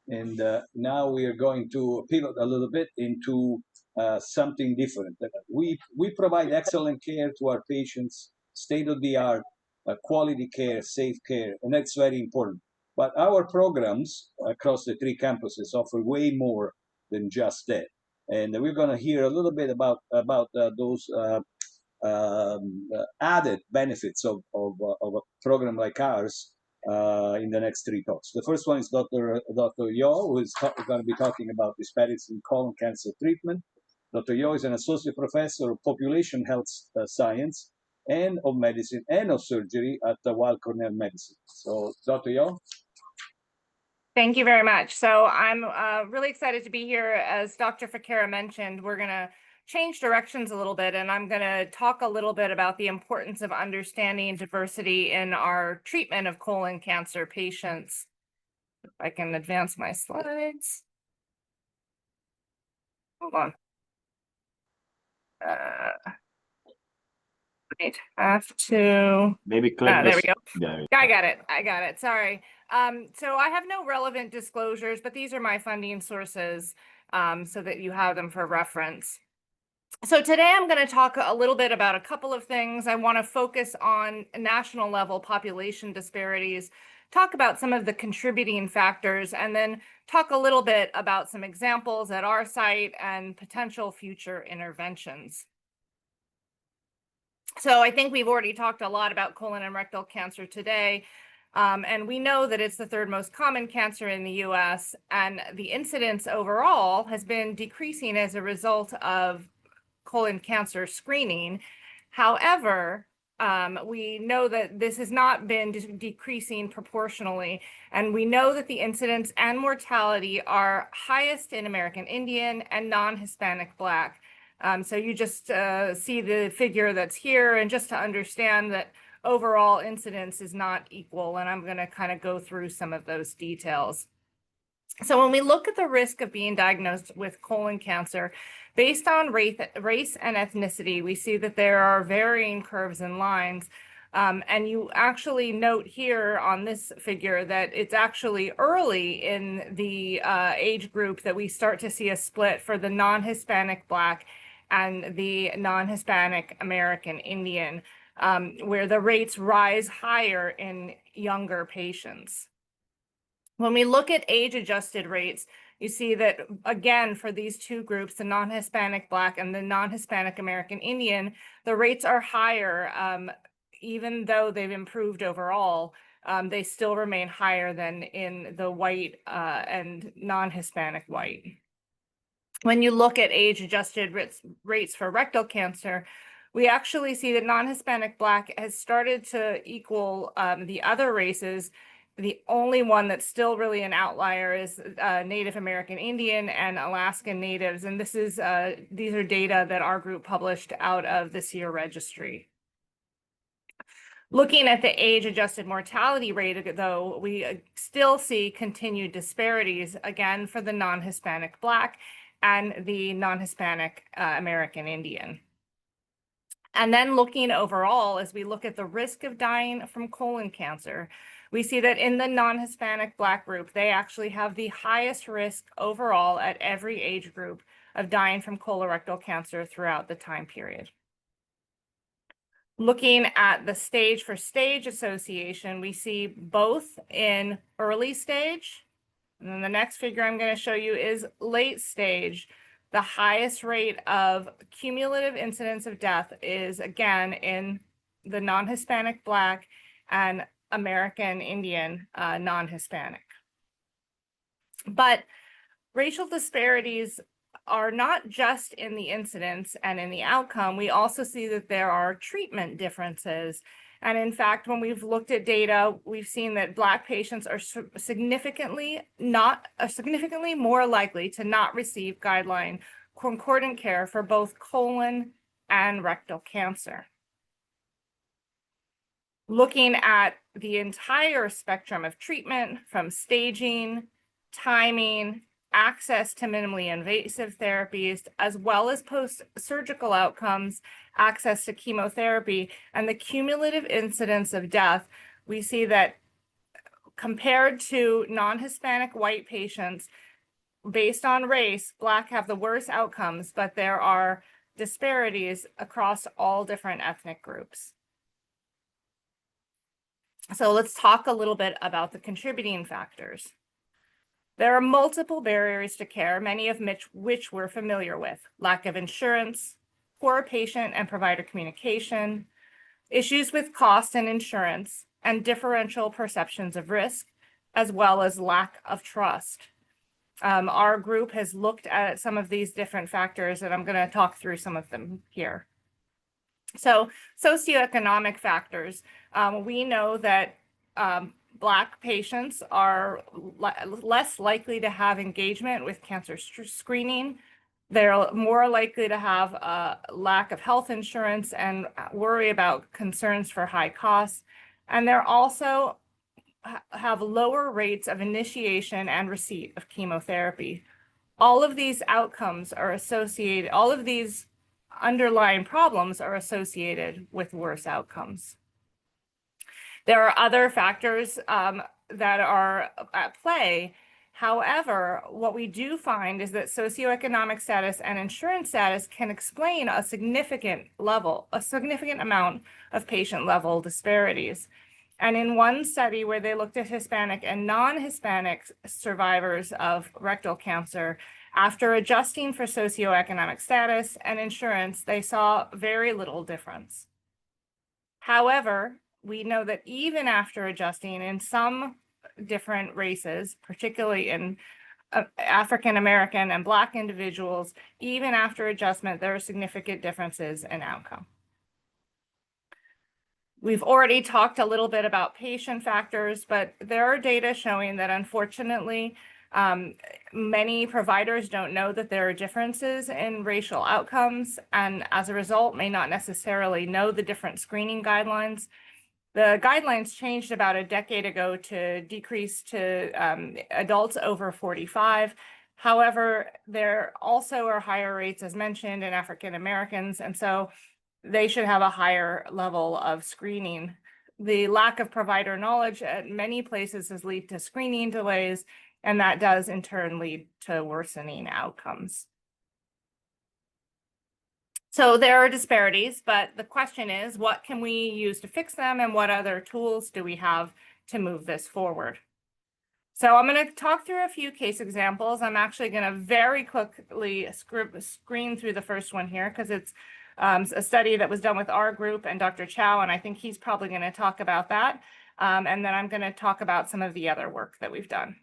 And now we are going to pivot a little bit into something different. We provide excellent care to our patients, state-of-the-art, quality care, safe care, and that's very important. But our programs across the three campuses offer way more than just that. And we're going to hear a little bit about those added benefits of a program like ours in the next three talks. The first one is Dr. Yo, who is going to be talking about disparities in colon cancer treatment. Dr. Yo is an associate professor of population health science and of medicine and of surgery at Weill Cornell Medicine. So, Dr. Yo. Thank you very much. So I'm really excited to be here. As Dr. Fakera mentioned, we're going to change directions a little bit, and I'm going to talk a little bit about the importance of understanding diversity in our treatment of colon cancer patients. If I can advance my slides. Hold on. I'd have to maybe click there we go. There. I got it. Sorry. So I have no relevant disclosures, but these are my funding sources, so that you have them for reference. So today I'm going to talk a little bit about a couple of things. I want to focus on national level population disparities, talk about some of the contributing factors, and then talk a little bit about some examples at our site and potential future interventions. So I think we've already talked a lot about colon and rectal cancer today. And we know that it's the third most common cancer in the US, and the incidence overall has been decreasing as a result of colon cancer screening. However, we know that this has not been decreasing proportionally, and we know that the incidence and mortality are highest in American Indian and non-Hispanic Black. So you just see the figure that's here, and just to understand that overall incidence is not equal, and I'm going to kind of go through some of those details. So when we look at the risk of being diagnosed with colon cancer, based on race and ethnicity, we see that there are varying curves and lines. And you actually note here on this figure that it's actually early in the age group that we start to see a split for the non-Hispanic Black and the non-Hispanic American Indian, where the rates rise higher in younger patients. When we look at age-adjusted rates, you see that, again, for these two groups, the non-Hispanic Black and the non-Hispanic American Indian, the rates are higher. Even though they've improved overall, they still remain higher than in the white and non-Hispanic white. When you look at age-adjusted rates for rectal cancer, we actually see that non-Hispanic Black has started to equal the other races. The only one that's still really an outlier is Native American Indian and Alaskan Natives. And this is these are data that our group published out of the SEER registry. Looking at the age-adjusted mortality rate, though, we still see continued disparities, again, for the non-Hispanic Black and the non-Hispanic American Indian. And then looking overall, as we look at the risk of dying from colon cancer, we see that in the non-Hispanic Black group, they actually have the highest risk overall at every age group of dying from colorectal cancer throughout the time period. Looking at the stage for stage association, we see both in early stage, and then the next figure I'm going to show you is late stage. The highest rate of cumulative incidence of death is, again, in the non-Hispanic Black and American Indian non-Hispanic. But racial disparities are not just in the incidence and in the outcome. We also see that there are treatment differences. And in fact, when we've looked at data, we've seen that Black patients are significantly more likely to not receive guideline concordant care for both colon and rectal cancer. Looking at the entire spectrum of treatment, from staging, timing, access to minimally invasive therapies, as well as post-surgical outcomes, access to chemotherapy, and the cumulative incidence of death, we see that Compared to non-Hispanic white patients, based on race, Black have the worst outcomes, but there are disparities across all different ethnic groups. So let's talk a little bit about the contributing factors. There are multiple barriers to care, many of which we're familiar with: lack of insurance, poor patient and provider communication, issues with cost and insurance, and differential perceptions of risk, as well as lack of trust. Our group has looked at some of these different factors, and I'm going to talk through some of them here. So, socioeconomic factors. We know that Black patients are less likely to have engagement with cancer screening. They're more likely to have a lack of health insurance and worry about concerns for high costs. And they're also have lower rates of initiation and receipt of chemotherapy. All of these outcomes are associated, all of these underlying problems are associated with worse outcomes. There are other factors that are at play. However, what we do find is that socioeconomic status and insurance status can explain a significant amount of patient level disparities. And in one study where they looked at Hispanic and non-Hispanic survivors of rectal cancer, after adjusting for socioeconomic status and insurance, they saw very little difference. However, we know that even after adjusting in some different races, particularly in African American and Black individuals, even after adjustment, there are significant differences in outcome. We've already talked a little bit about patient factors, but there are data showing that unfortunately, many providers don't know that there are differences in racial outcomes, and as a result, may not necessarily know the different screening guidelines. The guidelines changed about a decade ago to decrease to adults over 45. However, there also are higher rates, as mentioned, in African Americans, and so they should have a higher level of screening. The lack of provider knowledge at many places has led to screening delays, and that does in turn lead to worsening outcomes. So there are disparities, but the question is, what can we use to fix them, and what other tools do we have to move this forward? So I'm going to talk through a few case examples. I'm actually going to very quickly screen through the first one here because it's a study that was done with our group and Dr. Chow, and I think he's probably going to talk about that. And then I'm going to talk about some of the other work that we've done.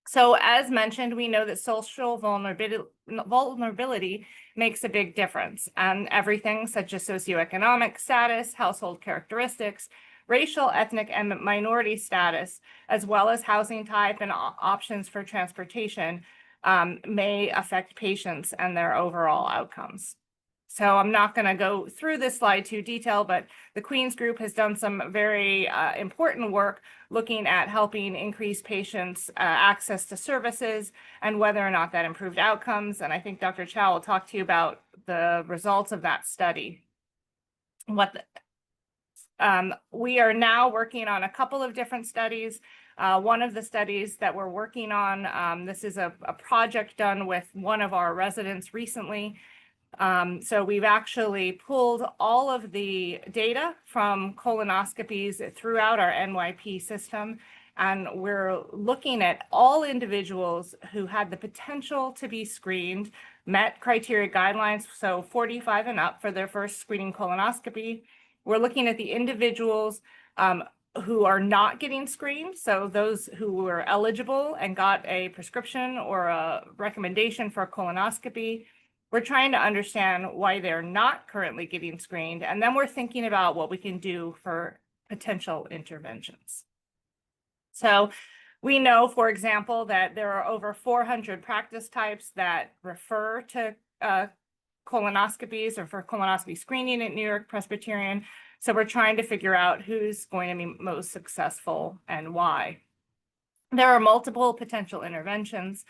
So as mentioned, we know that social vulnerability makes a big difference, and everything such as socioeconomic status, household characteristics, racial, ethnic, and minority status, as well as housing type and options for transportation may affect patients and their overall outcomes. So I'm not going to go through this slide to detail, but the Queen's Group has done some very important work looking at helping increase patients' access to services and whether or not that improved outcomes. And I think Dr. Chow will talk to you about the results of that study. We are now working on a couple of different studies. One of the studies that we're working on, this is a project done with one of our residents recently. So we've actually pulled all of the data from colonoscopies throughout our NYP system, and we're looking at all individuals who had the potential to be screened, met criteria guidelines, so 45 and up for their first screening colonoscopy. We're looking at the individuals who are not getting screened, so those who were eligible and got a prescription or a recommendation for a colonoscopy. We're trying to understand why they're not currently getting screened, and then we're thinking about what we can do for potential interventions. So we know, for example, that there are over 400 practice types that refer to colonoscopies or for colonoscopy screening at New York Presbyterian. So we're trying to figure out who's going to be most successful and why. There are multiple potential interventions.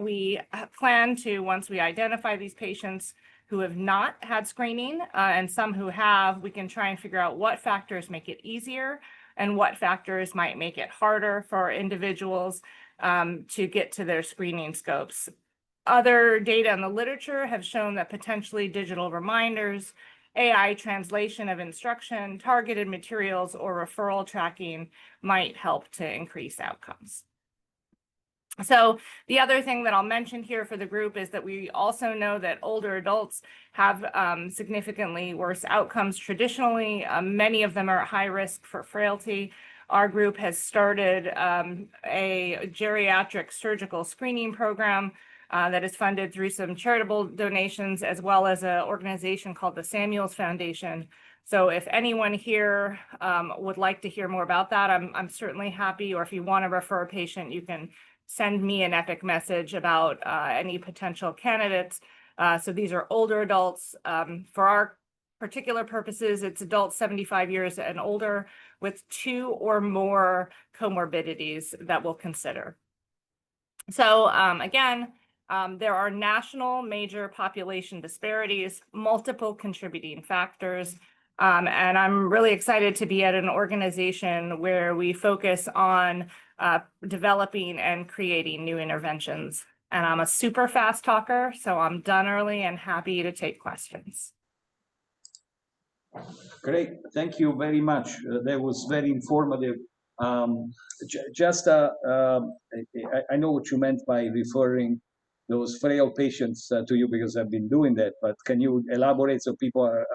We plan to, once we identify these patients who have not had screening and some who have, we can try and figure out what factors make it easier and what factors might make it harder for individuals to get to their screening scopes. Other data in the literature have shown that potentially digital reminders, AI translation of instruction, targeted materials, or referral tracking might help to increase outcomes. So the other thing that I'll mention here for the group is that we also know that older adults have significantly worse outcomes traditionally. Many of them are at high risk for frailty. Our group has started a geriatric surgical screening program that is funded through some charitable donations, as well as an organization called the Samuels Foundation. So if anyone here would like to hear more about that, I'm certainly happy, or if you want to refer a patient, you can send me an Epic message about any potential candidates. So these are older adults. For our particular purposes, it's adults 75 years and older with 2 or more comorbidities that we'll consider. So again, there are national major population disparities, multiple contributing factors, and I'm really excited to be at an organization where we focus on developing and creating new interventions. And I'm a super fast talker, so I'm done early and happy to take questions. Great, thank you very much. That was very informative. I know what you meant by referring those frail patients to you, because I've been doing that, but can you elaborate so people are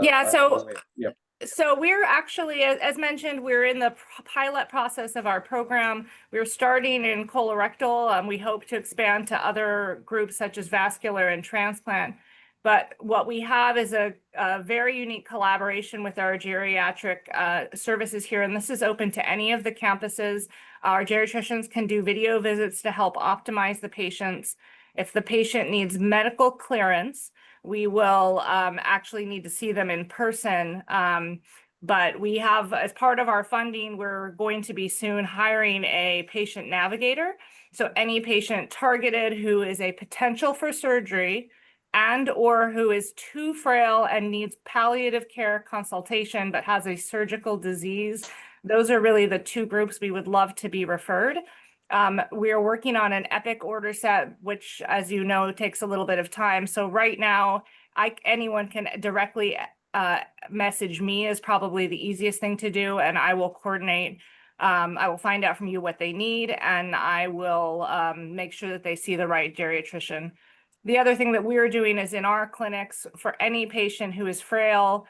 yeah, so aware? Yeah. So we're actually, as mentioned, we're in the pilot process of our program. We're starting in colorectal, and we hope to expand to other groups such as vascular and transplant. But what we have is a very unique collaboration with our geriatric services here, and this is open to any of the campuses. Our geriatricians can do video visits to help optimize the patients. If the patient needs medical clearance, we will actually need to see them in person. But we have, as part of our funding, we're going to be soon hiring a patient navigator. So any patient targeted who is a potential for surgery and or who is too frail and needs palliative care consultation but has a surgical disease, those are really the 2 groups we would love to be referred. We are working on an Epic order set, which, as you know, takes a little bit of time. So right now, anyone can directly message me is probably the easiest thing to do, and I will coordinate. I will find out from you what they need, and I will make sure that they see the right geriatrician. The other thing that we're doing is in our clinics, for any patient who is frail,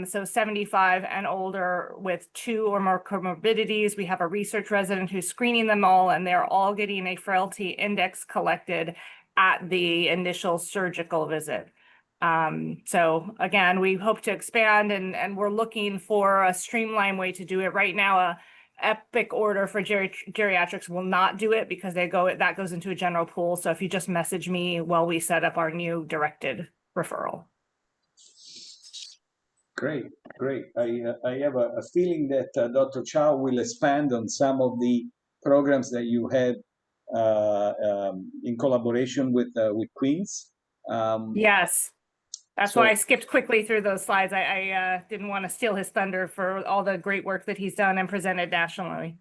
so 75 and older with 2 or more comorbidities, we have a research resident who's screening them all, and they're all getting a frailty index collected at the initial surgical visit. So again, we hope to expand, and we're looking for a streamlined way to do it. Right now, a Epic order for geriatrics will not do it because that goes into a general pool. So if you just message me while we set up our new directed referral. Great, great. I have a feeling that Dr. Chow will expand on some of the programs that you had in collaboration with Queens. Yes. That's why I skipped quickly through those slides. I didn't want to steal his thunder for all the great work that he's done and presented nationally.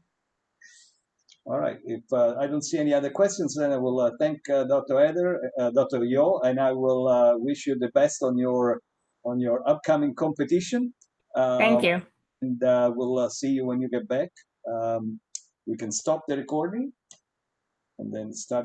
All right. If I don't see any other questions, then I will thank Dr. Yo, and I will wish you the best on your upcoming competition. Thank you. And we'll see you when you get back. We can stop the recording and then start it.